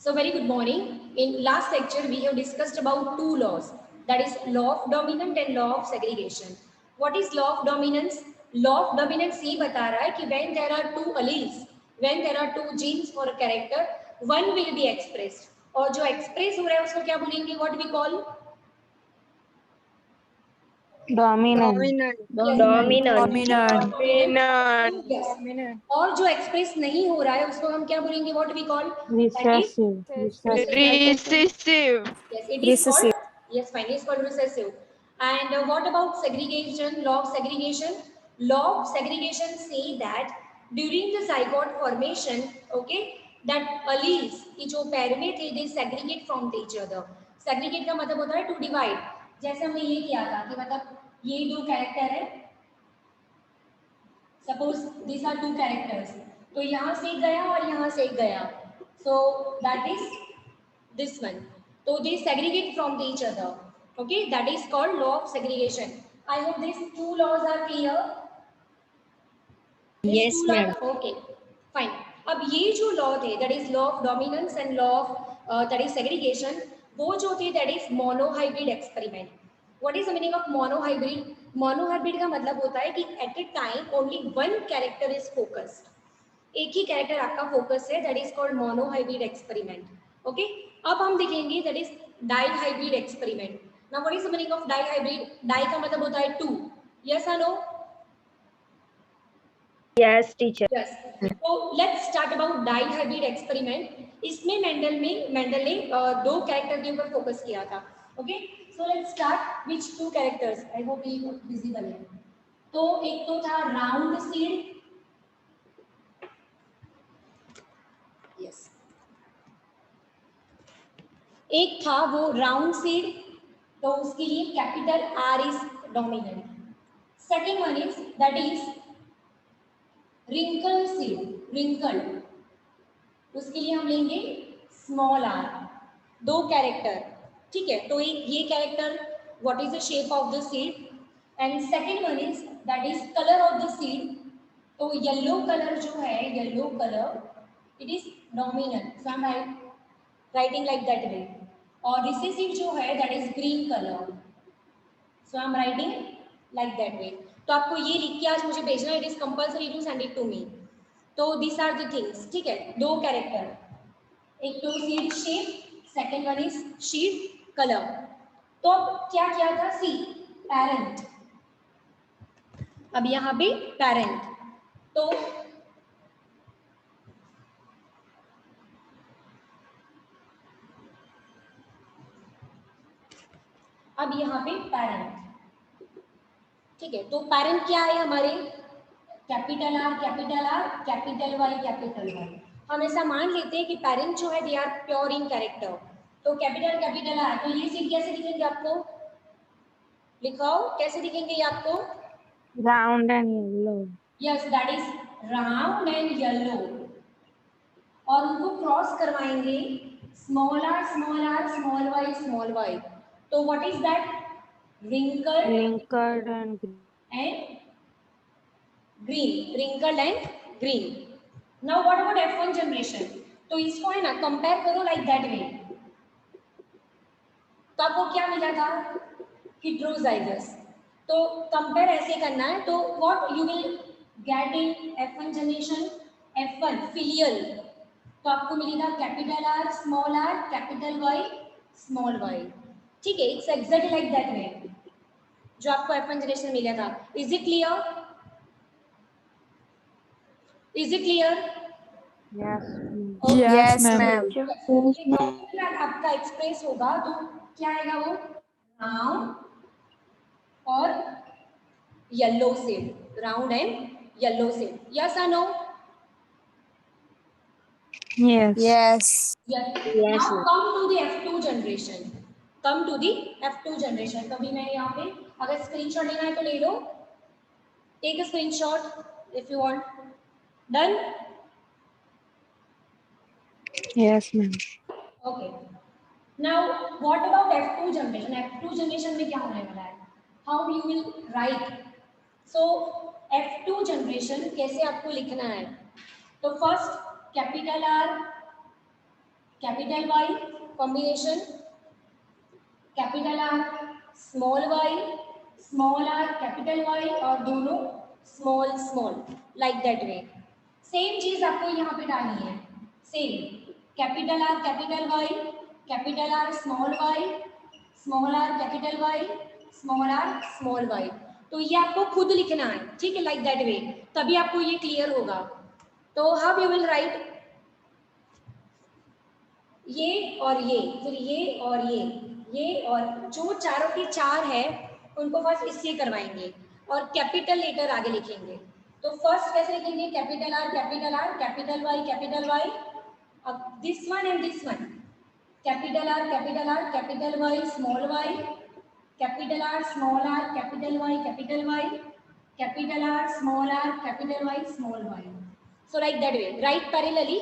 So very good morning. In last lecture, we have discussed about two laws. That is law of dominant and law of segregation. What is law of dominance? Law of dominance ये बता रहा है कि when there are two alleles, when there are two genes for a character, one will be expressed. और जो express हो रहा है उसको क्या बोलेंगे? What we call? Dominant. Yes. और जो एक्सप्रेस नहीं हो रहा है उसको हम क्या बोलेंगे? What we call? Recessive. Recessive. Yes, it is called. Yes, fine. It's called recessive. And what about segregation? Law of segregation. Law of segregation say that during the zygote formation, okay, that alleles की जो पैर में थे, they segregate from each other. Segregate का मतलब होता है to divide. जैसे हमने ये किया था कि मतलब ये दो कैरेक्टर है. Suppose these are two characters. तो यहाँ से एक गया और यहाँ से एक गया. So that is this one. So they segregate from each other. Okay, that is called law of segregation. I hope these two laws are clear. Yes, ma'am. Okay, fine. अब ये जो law थे, that is law of dominance and law of that is segregation, वो जो थे that is monohybrid experiment. What is the meaning of monohybrid? Monohybrid का मतलब होता है कि at a time only one character is focused. एक ही कैरेक्टर आपका फोकस है, that is called monohybrid experiment. Okay, अब हम देखेंगे that is dihybrid experiment. Now what is the meaning of dihybrid? Di का मतलब होता है टू. यस और नो? Yes, teacher. यस. तो let's start about dihybrid experiment. इसमें मेंडल ने दो कैरेक्टर के ऊपर फोकस किया था. Okay, so let's start which two characters. I hope ये विजिबल है. तो एक तो था राउंड सीड. Yes. एक था वो राउंड सीड, तो उसके लिए capital R is dominant. Second one is that is wrinkle seed, wrinkle, उसके लिए हम लेंगे स्मॉल आर. दो कैरेक्टर, ठीक है. तो ये character what is the shape of the seed. And second one is that is colour of the seed. तो येलो कलर जो है, yellow colour it is dominant, so I'm writing like that way. और recessive जो है that is green color, so I'm writing like that way. तो आपको ये लिख के आज मुझे भेजना है. it is compulsory to send it to me. तो these are the things, ठीक है. दो कैरेक्टर, एक तो seed shape, second one is seed colour. तो अब क्या किया था? सी पेरेंट. अब यहाँ पे पेरेंट, तो अब यहाँ पे पेरेंट, ठीक है. तो पेरेंट क्या है हमारे? Capital R, capital R, capital Y, capital Y. हम ऐसा मान लेते हैं कि पेरेंट जो है they are pure in character. तो कैपिटल कैपिटल आर, तो ये सीड कैसे दिखेंगे आपको? लिखाओ कैसे दिखेंगे ये आपको? Round and yellow. Yes, that is round and yellow. और उनको क्रॉस करवाएंगे small R, small R, small Y, small Y. तो what is that? wrinkled Wrinkled and green. and green, wrinkled and green. Now what about F1 generation? तो इसको है ना compare करो like that वे. तो आपको क्या मिला था? heterozygous. तो कंपेयर ऐसे करना है. तो what you will get in F1 generation? F1 filial. तो आपको मिलेगा capital R, small R, capital Y, small Y. ठीक है, it's exactly like that way जो आपको F1 जनरेशन मिला था. Is it clear? Is it clear? Yes. Yes, ma'am. आपका एक्सप्रेस होगा तो क्या आएगा? वो राउंड और yellow said, round and yellow said. Yes और no? Yes. Yes. Now come to the F2 generation. Come to the F2 generation. कभी मैं यहाँ पे अगर स्क्रीनशॉट लेना है तो ले लो. Take a screenshot if you want. Done? Yes, ma'am. Okay. Now what about F2 generation? F2 generation में क्या होने वाला है? How you will write? So F2 generation कैसे आपको लिखना है? तो first capital R, capital Y combination, capital R small Y, small R capital Y, और दोनों small small, like that way. Same चीज आपको यहाँ पे डालनी है, same capital R capital Y, capital R small Y, small R capital Y, small R small Y. तो ये आपको खुद लिखना है, ठीक है, लाइक दैट वे, तभी आपको ये क्लियर होगा। तो हाउ यू विल राइट, ये और ये, फिर ये और ये और जो चारों के चार है उनको फर्स्ट इससे करवाएंगे और कैपिटल लेटर आगे लिखेंगे। तो फर्स्ट कैसे लिखेंगे, कैपिटल आर कैपिटल वाई, अब this one and this one, capital R capital Y small Y, capital R small R capital Y, capital R small R capital Y small Y. So like that way, right parallelly,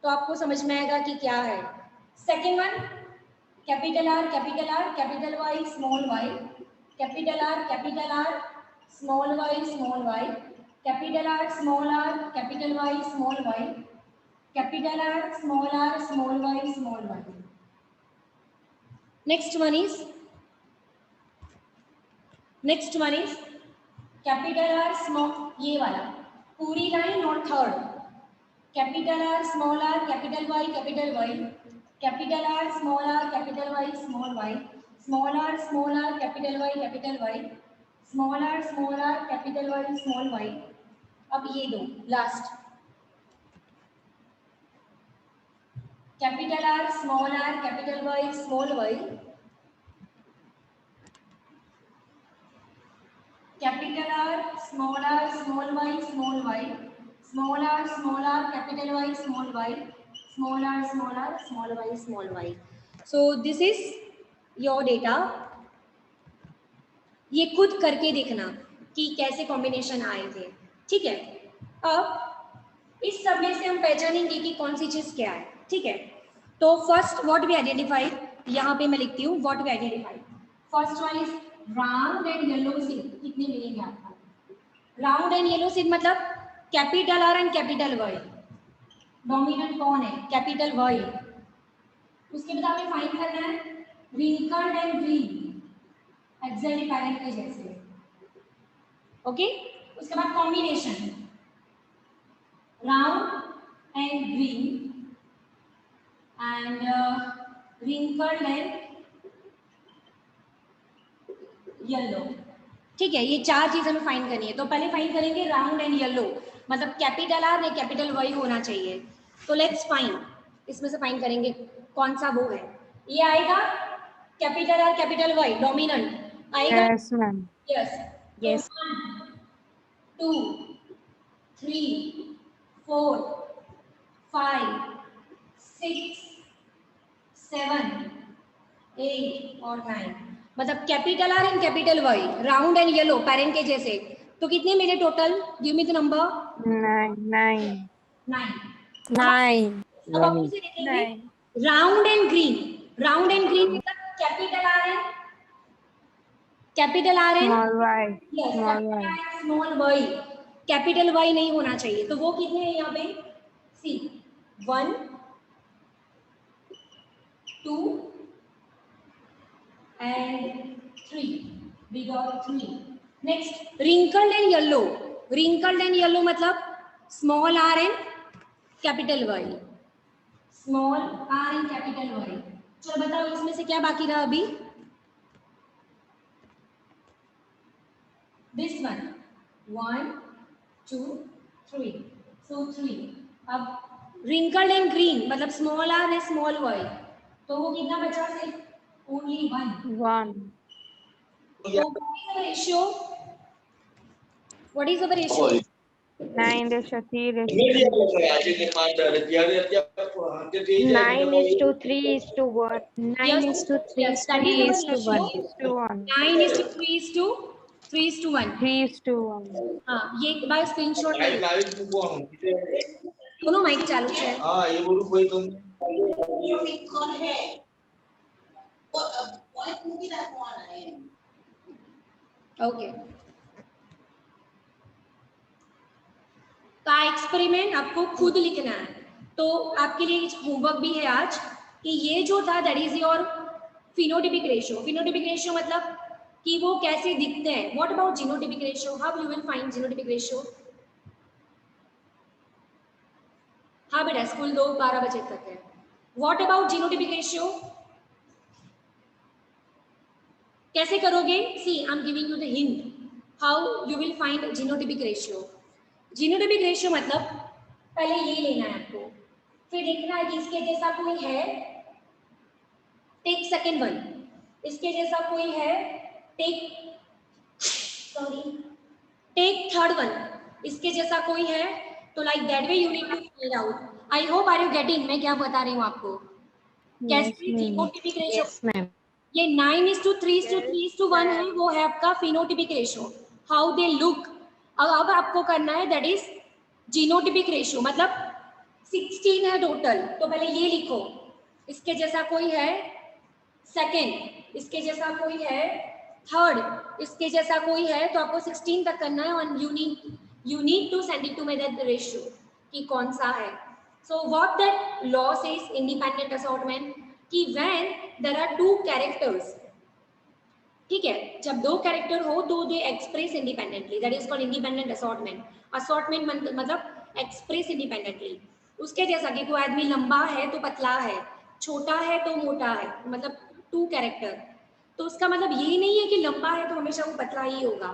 तो आपको समझ में आएगा कि क्या है। Second one, capital R capital Y small Y, capital R small Y, capital R capital Y small Y, capital R small Y. Next one is capital R small, ये वाला पूरी लाइन और third, capital R capital Y, capital R capital Y small Y, small R capital Y, small R capital Y small Y. अब ये दो last, capital R capital Y small Y, capital R small Y small Y, small R capital Y small Y, small R small Y small Y. So this is your data. ये खुद करके देखना कि कैसे combination आए थे, ठीक है। अब इस सब में से हम पहचानेंगे कि कौन सी चीज क्या है, ठीक है। तो फर्स्ट व्हाट वी आइडेंटिफाइड, यहाँ पे मैं लिखती हूँ what we identified. First one is round and yellow seed, कितने मिलेंगे आपको? राउंड एंड येलो सीड मतलब capital R and capital Y, dominant कौन है? Capital Y. उसके बाद हमें फाइंड करना है wrinkled and green, exactly parent के जैसे, ओके। उसके बाद combination round and green and wrinkled and yellow, ठीक है। ये चार चीज हमें फाइंड करनी है। तो पहले फाइंड करेंगे राउंड एंड येलो, मतलब कैपिटल आर या कैपिटल वाई होना चाहिए। तो लेट्स फाइंड, इसमें से फाइंड करेंगे कौन सा वो है। ये आएगा capital R capital Y dominant आएगा, Yes, ma'am. यस। तो Yes. 1 2 3 4 5 6 7 8 और 9, मतलब capital R and capital Y, round and yellow parent के जैसे। तो कितने मिले total? Give me the number. 9. 9। 9. अब अपन से देखेंगे 9. Round and green, round and green मतलब capital R and Small y. Yes Small capital y. R and small Y, capital Y नहीं होना चाहिए। तो वो कितने हैं यहाँ पे? सी 1 2 and 3, we got 3. Next wrinkled and yellow, wrinkled and yellow मतलब small r and capital Y, small r and capital Y। चलो बताओ इसमें से क्या बाकी रहा अभी? This one 1 2 3, so 3। अब wrinkled and green मतलब small r and small y, तो वो कितना बचा? सिर्फ only 1। 1. So what is the ratio? What is our ratio? 9:3. 9:3:1. 9:3:1. Yes, that is our ratio. 1. 9 is to 3 is to 3 is to 1। 3:1. हाँ, ये एक बार स्क्रीनशॉट ले दोनों माइक चालू है। हाँ ये बोलूँ कोई तुम ओके, का एक्सपेरिमेंट आपको खुद लिखना है, तो आपके लिए होमवर्क भी है आज कि ये जो था that is your phenotypic ratio. Phenotypic ratio मतलब कि वो कैसे दिखते हैं. What about genotypic ratio? How you will find genotypic ratio? हाँ बेटा, स्कूल 12 बजे तक है. What about genotypic ratio? कैसे करोगे? See I am giving you the hint how you will find genotypic ratio. Genotypic ratio मतलब पहले ये लेना है आपको, फिर देखना है कि इसके जैसा कोई है. Take second one. इसके जैसा कोई है. Take third one. इसके जैसा कोई है. तो like that way you need to find out. I hope are you getting मैं क्या बता रही हूँ आपको. कैसे जीनोटिपिक रेशियो. Yes, ma'am. ये 9:3:3:1 है, वो है आपका phenotypic ratio. How they look. अब आपको करना है दैट इज जीनोटिपिक रेशियो. मतलब 16 है टोटल, तो पहले ये लिखो. इसके जैसा कोई है. सेकेंड, इसके जैसा कोई है. थर्ड, इसके जैसा कोई है. तो आपको 16 तक करना है. और you need to send it to me that ratio कि कौन सा है. So what that law says independent assortment कि when there are two characters, ठीक है, जब दो कैरेक्टर हो तो they express independently. That is called independent assortment. Assortment मतलब एक्सप्रेस इंडिपेंडेंटली. उसके जैसा कि कोई आदमी लंबा है तो पतला है, छोटा है तो मोटा है, मतलब टू कैरेक्टर. तो उसका मतलब ये नहीं है कि लंबा है तो हमेशा वो पतला ही होगा.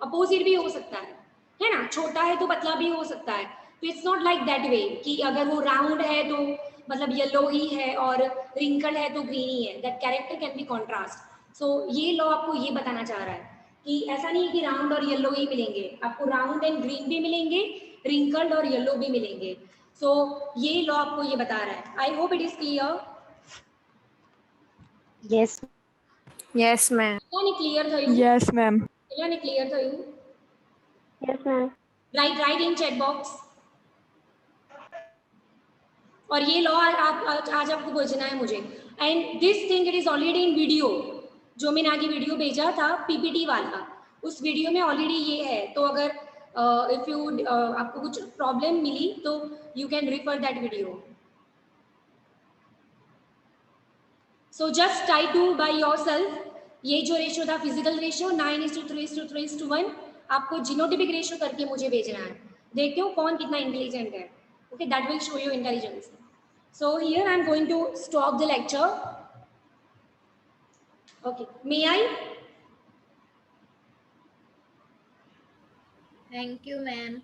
अपोजिट भी हो सकता है ना. छोटा है तो पतला भी हो सकता है. तो इट्स नॉट लाइक दैट वे कि अगर वो राउंड है तो मतलब येलो ही है और रिंकल है तो ग्रीन ही है. That character can be contrast. So ये लॉ आपको ये बताना चाह रहा है कि ऐसा नहीं है कि राउंड और येलो ही मिलेंगे. आपको राउंड एंड ग्रीन भी मिलेंगे, रिंकल्ड और येलो भी मिलेंगे. सो ये लॉ आपको ये बता रहा है. I hope it is clear. Yes. Yes, ma'am. Clear થયું? Yes, ma'am. કેટલાને ક્લિયર થયું? Yes, ma'am. राइट इन चैट बॉक्स. और ये लॉ आप आज आपको भेजना है मुझे. And this thing it is already in video. जो मैंने आगे वीडियो भेजा था पीपीटी वाला, उस वीडियो में ऑलरेडी ये है. तो अगर इफ यू आपको कुछ प्रॉब्लम मिली तो you can refer that video. So just try to by yourself. ये जो रेशियो था फिजिकल रेशियो 9:3:3:1, आपको जीनोटिपिक रेशियो करके मुझे भेजना है. देखते हो कौन कितना इंटेलिजेंट है. Okay, that will show you intelligence. So here I am going to stop the lecture. Okay, may I? Thank you, ma'am.